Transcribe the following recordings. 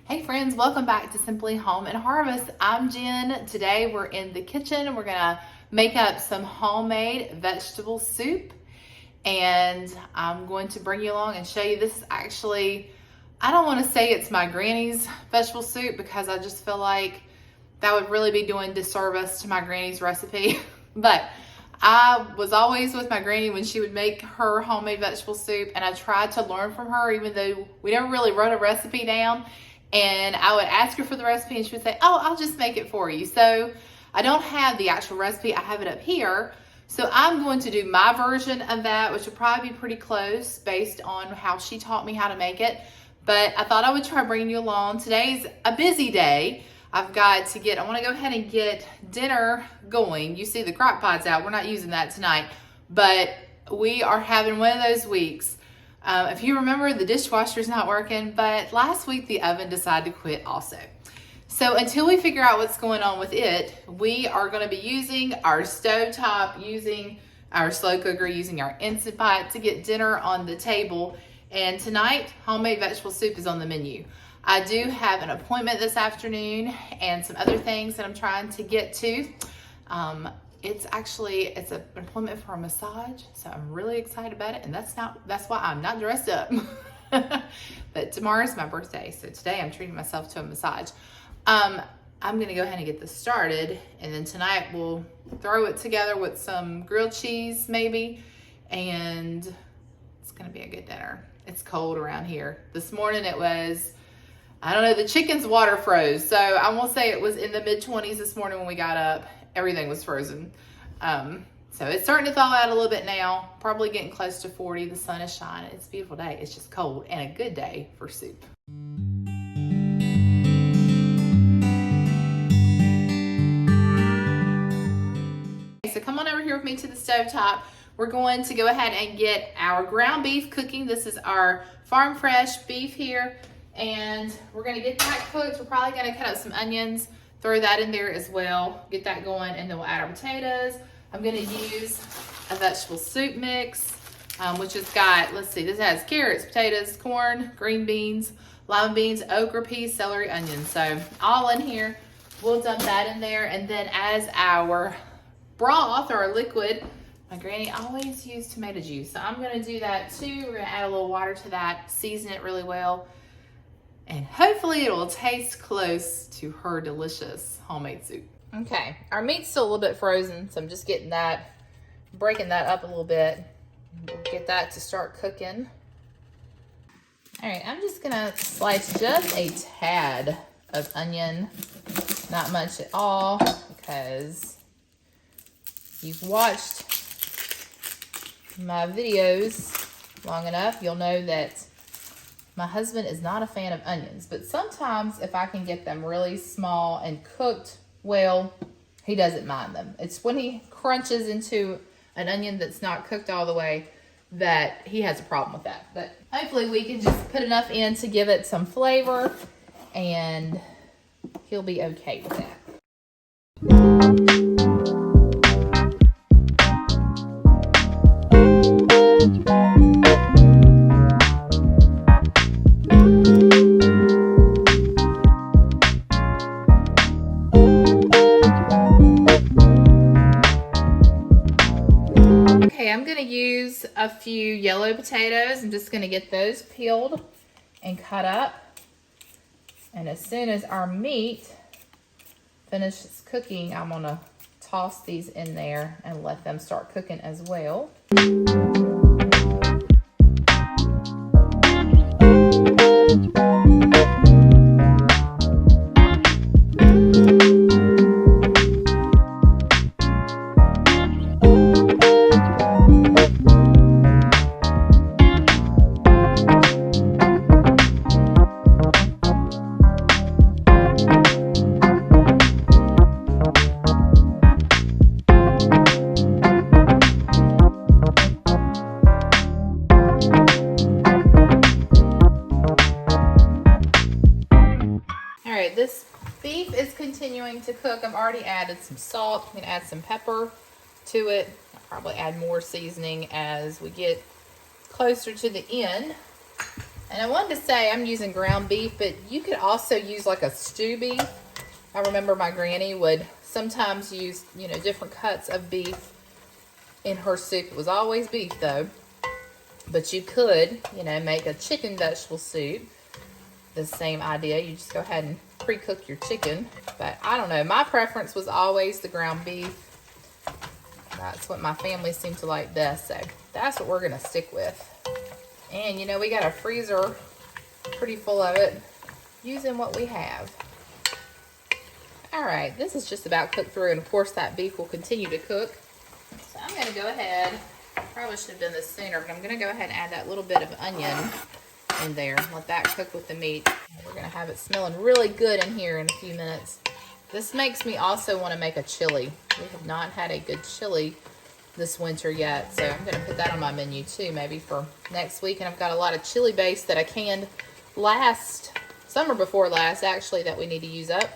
Hey friends, welcome back to Simply Home and Harvest. I'm Jen. Today we're in the kitchen. We're gonna make up some homemade vegetable soup, and I'm going to bring you along and show you. This is actually, I don't want to say it's my granny's vegetable soup because I just feel like that would really be doing disservice to my granny's recipe. But I was always with my granny when she would make her homemade vegetable soup, and I tried to learn from her even though we never really wrote a recipe down. And I would ask her for the recipe and she would say, oh, I'll just make it for you. So I don't have the actual recipe. I have it up here. So I'm going to do my version of that, which will probably be pretty close based on how she taught me how to make it. But I thought I would try bringing you along. Today's a busy day. I want to go ahead and get dinner going. You see the crock pot's out. We're not using that tonight, but we are having one of those weeks. If you remember, the dishwasher's not working, but last week the oven decided to quit also. So until we figure out what's going on with it, we are going to be using our stovetop, using our slow cooker, using our Instant Pot to get dinner on the table. And tonight, homemade vegetable soup is on the menu. I do have an appointment this afternoon and some other things that I'm trying to get to. It's an appointment for a massage, so I'm really excited about it, and that's why I'm not dressed up. But tomorrow's my birthday, so today I'm treating myself to a massage. I'm gonna go ahead and get this started, and then tonight we'll throw it together with some grilled cheese maybe, and it's gonna be a good dinner. It's cold around here. This morning it was, I don't know, the chicken's water froze, so I won't say it was in the mid-20s this morning when we got up. Everything was frozen. So it's starting to thaw out a little bit now, probably getting close to 40. The sun is shining. It's a beautiful day. It's just cold and a good day for soup. Okay, so come on over here with me to the stovetop. We're going to go ahead and get our ground beef cooking. This is our farm fresh beef here, and we're gonna get that cooked. We're probably gonna cut up some onions, throw that in there as well, get that going, and then we'll add our potatoes. I'm gonna use a vegetable soup mix, which has got, let's see, this has carrots, potatoes, corn, green beans, lima beans, okra, peas, celery, onions. So all in here. We'll dump that in there, and then as our broth or our liquid, my granny always used tomato juice. So I'm gonna do that too. We're gonna add a little water to that, season it really well, and hopefully it will taste close to her delicious homemade soup. Okay, our meat's still a little bit frozen, so I'm just getting that, breaking that up a little bit. We'll get that to start cooking. All right, I'm just gonna slice just a tad of onion, not much at all, because you've watched my videos long enough, you'll know that my husband is not a fan of onions, but sometimes if I can get them really small and cooked well, he doesn't mind them. It's when he crunches into an onion that's not cooked all the way that he has a problem with that. But hopefully we can just put enough in to give it some flavor, and he'll be okay with that. I'm going to use a few yellow potatoes. I'm just going to get those peeled and cut up. And as soon as our meat finishes cooking, I'm going to toss these in there and let them start cooking as well. This beef is continuing to cook. I've already added some salt. I'm going to add some pepper to it. I'll probably add more seasoning as we get closer to the end. And I wanted to say I'm using ground beef, but you could also use like a stew beef. I remember my granny would sometimes use, different cuts of beef in her soup. It was always beef though. But you could, make a chicken vegetable soup. The same idea. You just go ahead and pre-cook your chicken. But I don't know. My preference was always the ground beef. That's what my family seemed to like best. So that's what we're going to stick with. And, we got a freezer pretty full of it, using what we have. All right, this is just about cooked through, and of course that beef will continue to cook. So I'm gonna go ahead, probably should have done this sooner, but I'm gonna go ahead and add that little bit of onion in there, let that cook with the meat. We're gonna have it smelling really good in here in a few minutes. This makes me also wanna make a chili. We have not had a good chili this winter yet, so I'm gonna put that on my menu too, maybe for next week. And I've got a lot of chili base that I canned summer before last actually, that we need to use up.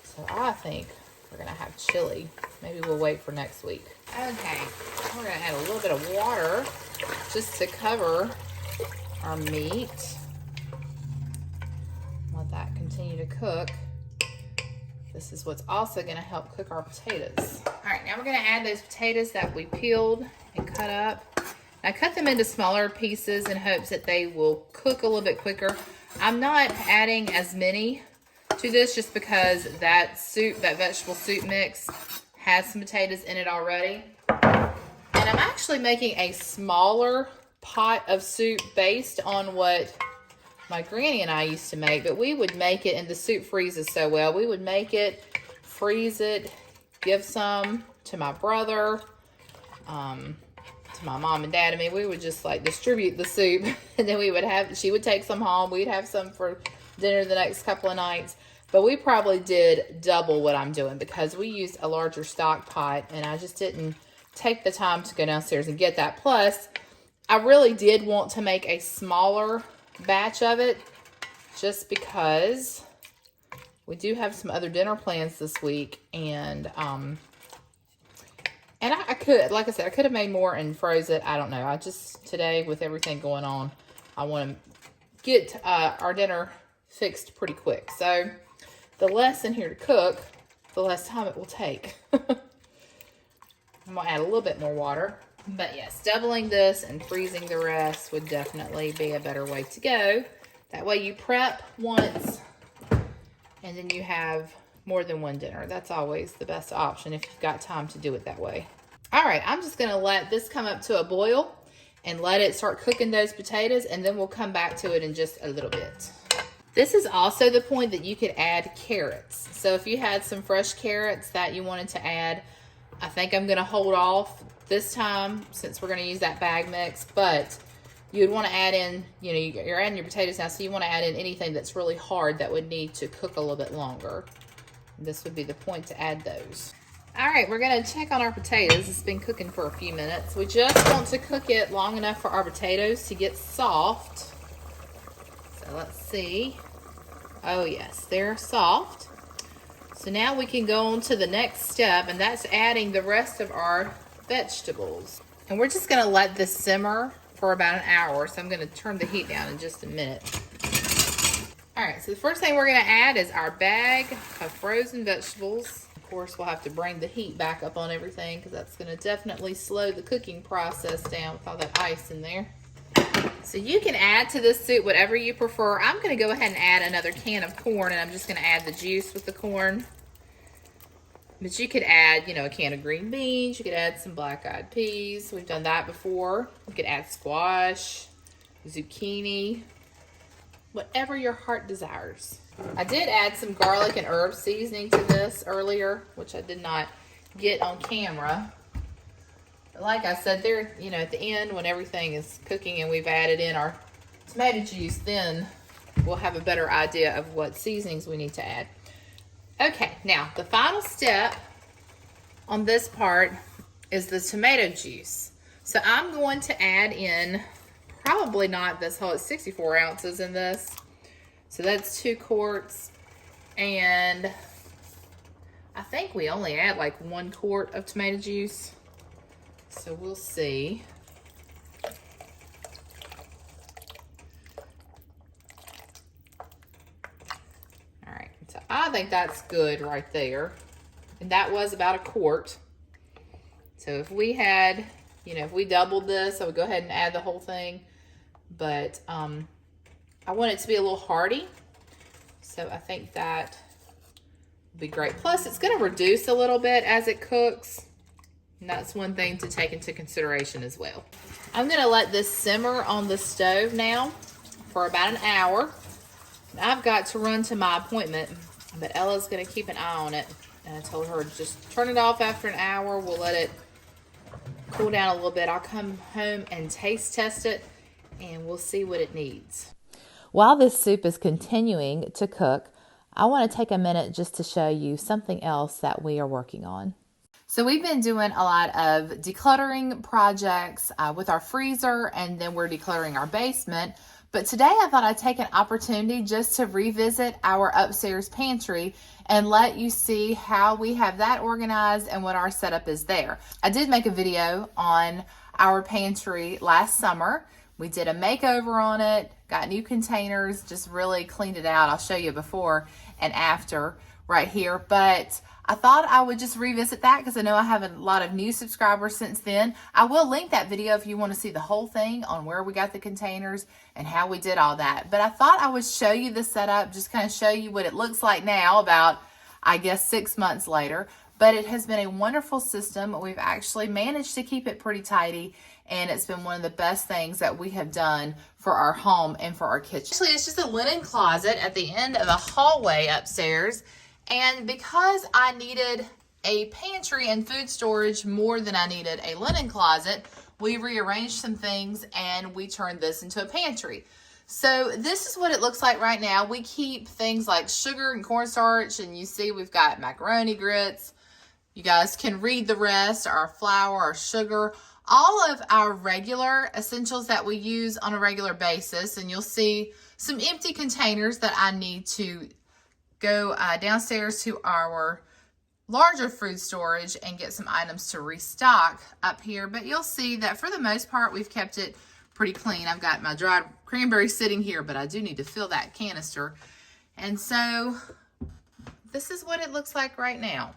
So I think we're gonna have chili. Maybe we'll wait for next week. Okay, we're gonna add a little bit of water just to cover our meat. Let that continue to cook. This is what's also gonna help cook our potatoes. All right, now we're gonna add those potatoes that we peeled and cut up. I cut them into smaller pieces in hopes that they will cook a little bit quicker. I'm not adding as many to this just because that vegetable soup mix has some potatoes in it already. And I'm actually making a smaller pot of soup based on what my granny and I used to make, but we would make it, and the soup freezes so well. We would make it, freeze it, give some to my brother, to my mom and dad. I mean, we would just like distribute the soup, and then she would take some home. We'd have some for dinner the next couple of nights. But we probably did double what I'm doing because we used a larger stock pot, and I just didn't take the time to go downstairs and get that. Plus, I really did want to make a smaller batch of it just because we do have some other dinner plans this week, and I could, like I said, I could have made more and froze it. I don't know. I just, today with everything going on, I want to get our dinner fixed pretty quick. So the less in here to cook, the less time it will take. I'm going to add a little bit more water. But yes, doubling this and freezing the rest would definitely be a better way to go. That way you prep once and then you have more than one dinner. That's always the best option if you've got time to do it that way. All right, I'm just gonna let this come up to a boil and let it start cooking those potatoes, and then we'll come back to it in just a little bit. This is also the point that you could add carrots. So if you had some fresh carrots that you wanted to add, I think I'm gonna hold off this time since we're gonna use that bag mix, but you'd wanna add in, you're adding your potatoes now, so you wanna add in anything that's really hard that would need to cook a little bit longer. This would be the point to add those. All right, we're gonna check on our potatoes. It's been cooking for a few minutes. We just want to cook it long enough for our potatoes to get soft. So let's see. Oh yes, they're soft. So now we can go on to the next step, and that's adding the rest of our vegetables. And we're just gonna let this simmer for about an hour. So I'm gonna turn the heat down in just a minute. All right, so the first thing we're gonna add is our bag of frozen vegetables. Of course, we'll have to bring the heat back up on everything because that's gonna definitely slow the cooking process down with all that ice in there. So you can add to this soup whatever you prefer. I'm gonna go ahead and add another can of corn, and I'm just gonna add the juice with the corn. But you could add, a can of green beans. You could add some black-eyed peas. We've done that before. You could add squash, zucchini, whatever your heart desires. I did add some garlic and herb seasoning to this earlier, which I did not get on camera. But like I said, there, at the end when everything is cooking and we've added in our tomato juice, then we'll have a better idea of what seasonings we need to add. Okay, now the final step on this part is the tomato juice. So I'm going to add in probably not this whole, it's 64 ounces in this. So that's 2 quarts, and I think we only add like 1 quart of tomato juice. So we'll see. I think that's good right there. And that was about a quart. So if we had, if we doubled this, I would go ahead and add the whole thing. But I want it to be a little hearty. So I think that would be great. Plus, it's going to reduce a little bit as it cooks. And that's one thing to take into consideration as well. I'm going to let this simmer on the stove now for about an hour. I've got to run to my appointment, but Ella's going to keep an eye on it. And I told her just turn it off after an hour. We'll let it cool down a little bit. I'll come home and taste test it, and we'll see what it needs. While this soup is continuing to cook, I want to take a minute just to show you something else that we are working on. So we've been doing a lot of decluttering projects with our freezer, and then we're decluttering our basement. But today I thought I'd take an opportunity just to revisit our upstairs pantry and let you see how we have that organized and what our setup is there. I did make a video on our pantry last summer. We did a makeover on it, got new containers, just really cleaned it out. I'll show you before and after right here. But I thought I would just revisit that because I know I have a lot of new subscribers since then. I will link that video if you want to see the whole thing on where we got the containers and how we did all that. But I thought I would show you the setup, just kind of show you what it looks like now about, I guess, 6 months later. But it has been a wonderful system. We've actually managed to keep it pretty tidy, and it's been one of the best things that we have done for our home and for our kitchen. Actually, it's just a linen closet at the end of the hallway upstairs. And because I needed a pantry and food storage more than I needed a linen closet, we rearranged some things and we turned this into a pantry. So this is what it looks like right now. We keep things like sugar and cornstarch, and you see we've got macaroni grits. You guys can read the rest, our flour, our sugar, all of our regular essentials that we use on a regular basis. And you'll see some empty containers that I need to go downstairs to our larger food storage and get some items to restock up here. But you'll see that for the most part, we've kept it pretty clean. I've got my dried cranberries sitting here, but I do need to fill that canister. And so this is what it looks like right now.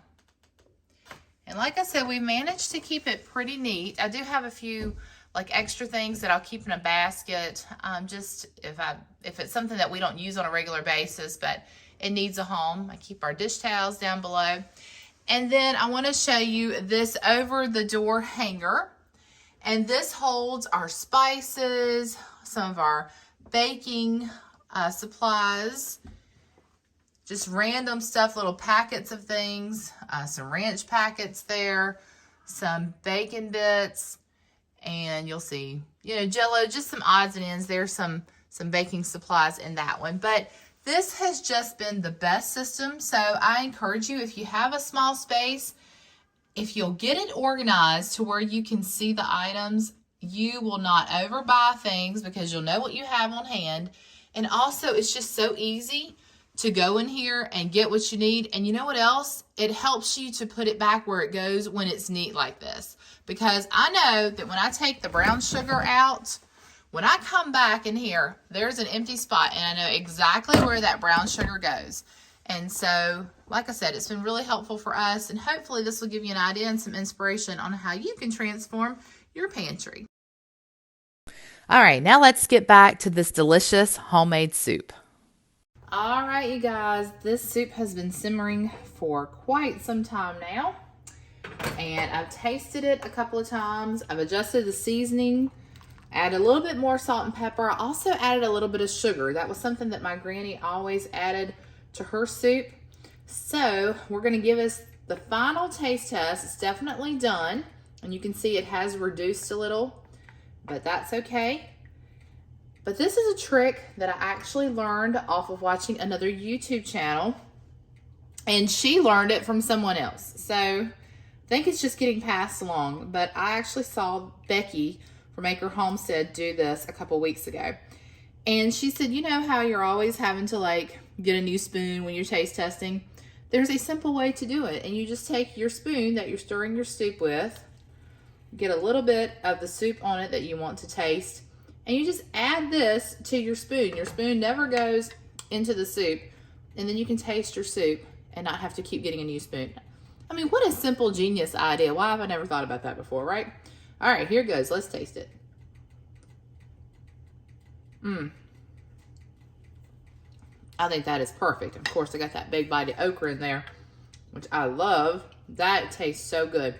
And like I said, we managed to keep it pretty neat. I do have a few like extra things that I'll keep in a basket, just if it's something that we don't use on a regular basis, but it needs a home. I keep our dish towels down below. And then I want to show you this over the door hanger. And this holds our spices, some of our baking supplies, just random stuff, little packets of things, some ranch packets there, some bacon bits, and you'll see, Jell-O, just some odds and ends. There's some baking supplies in that one. But this has just been the best system. So I encourage you, if you have a small space, if you'll get it organized to where you can see the items, you will not overbuy things because you'll know what you have on hand. And also, it's just so easy to go in here and get what you need. And you know what else? It helps you to put it back where it goes when it's neat like this. Because I know that when I take the brown sugar out, when I come back in here, there's an empty spot, and I know exactly where that brown sugar goes. And so, like I said, it's been really helpful for us, and hopefully this will give you an idea and some inspiration on how you can transform your pantry. All right, now let's get back to this delicious homemade soup. All right, you guys, this soup has been simmering for quite some time now, and I've tasted it a couple of times. I've adjusted the seasoning, added a little bit more salt and pepper. I also added a little bit of sugar. That was something that my granny always added to her soup. So we're going to give us the final taste test. It's definitely done, and you can see it has reduced a little, but that's okay. But this is a trick that I actually learned off of watching another YouTube channel, and she learned it from someone else. So I think it's just getting passed along, but I actually saw Becky from Acre Homestead do this a couple weeks ago. And she said, you know how you're always having to like get a new spoon when you're taste testing? There's a simple way to do it. And you just take your spoon that you're stirring your soup with, get a little bit of the soup on it that you want to taste, and you just add this to your spoon. Your spoon never goes into the soup and then you can taste your soup and not have to keep getting a new spoon. I mean, what a simple, genius idea. Why have I never thought about that before, right? All right, here goes. Let's taste it. I think that is perfect. Of course, I got that big bite of okra in there, which I love. That tastes so good.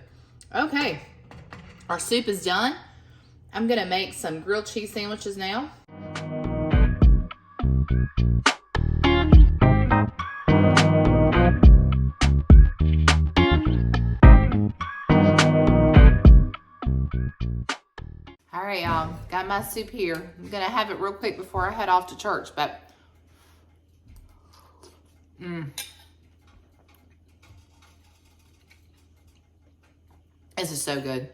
Okay, our soup is done. I'm gonna make some grilled cheese sandwiches now. All right, y'all, got my soup here. I'm gonna have it real quick before I head off to church, but this is so good.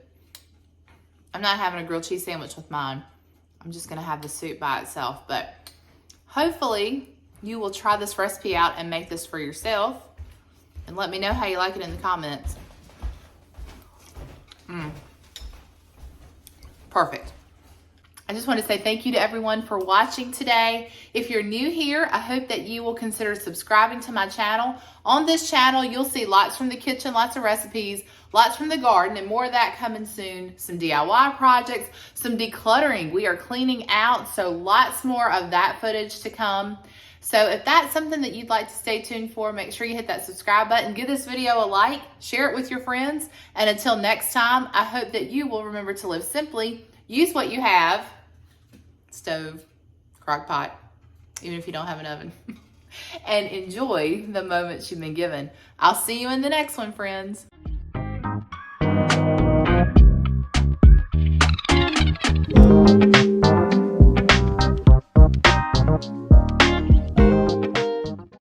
I'm not having a grilled cheese sandwich with mine. I'm just gonna have the soup by itself, but hopefully you will try this recipe out and make this for yourself and let me know how you like it in the comments. Perfect. I just want to say thank you to everyone for watching today. If you're new here, I hope that you will consider subscribing to my channel. On this channel, you'll see lots from the kitchen, lots of recipes, lots from the garden, and more of that coming soon. Some DIY projects, some decluttering. We are cleaning out, so lots more of that footage to come. So if that's something that you'd like to stay tuned for, make sure you hit that subscribe button, give this video a like, share it with your friends, and until next time, I hope that you will remember to live simply, use what you have, stove, crock pot, even if you don't have an oven, and enjoy the moments you've been given. I'll see you in the next one, friends.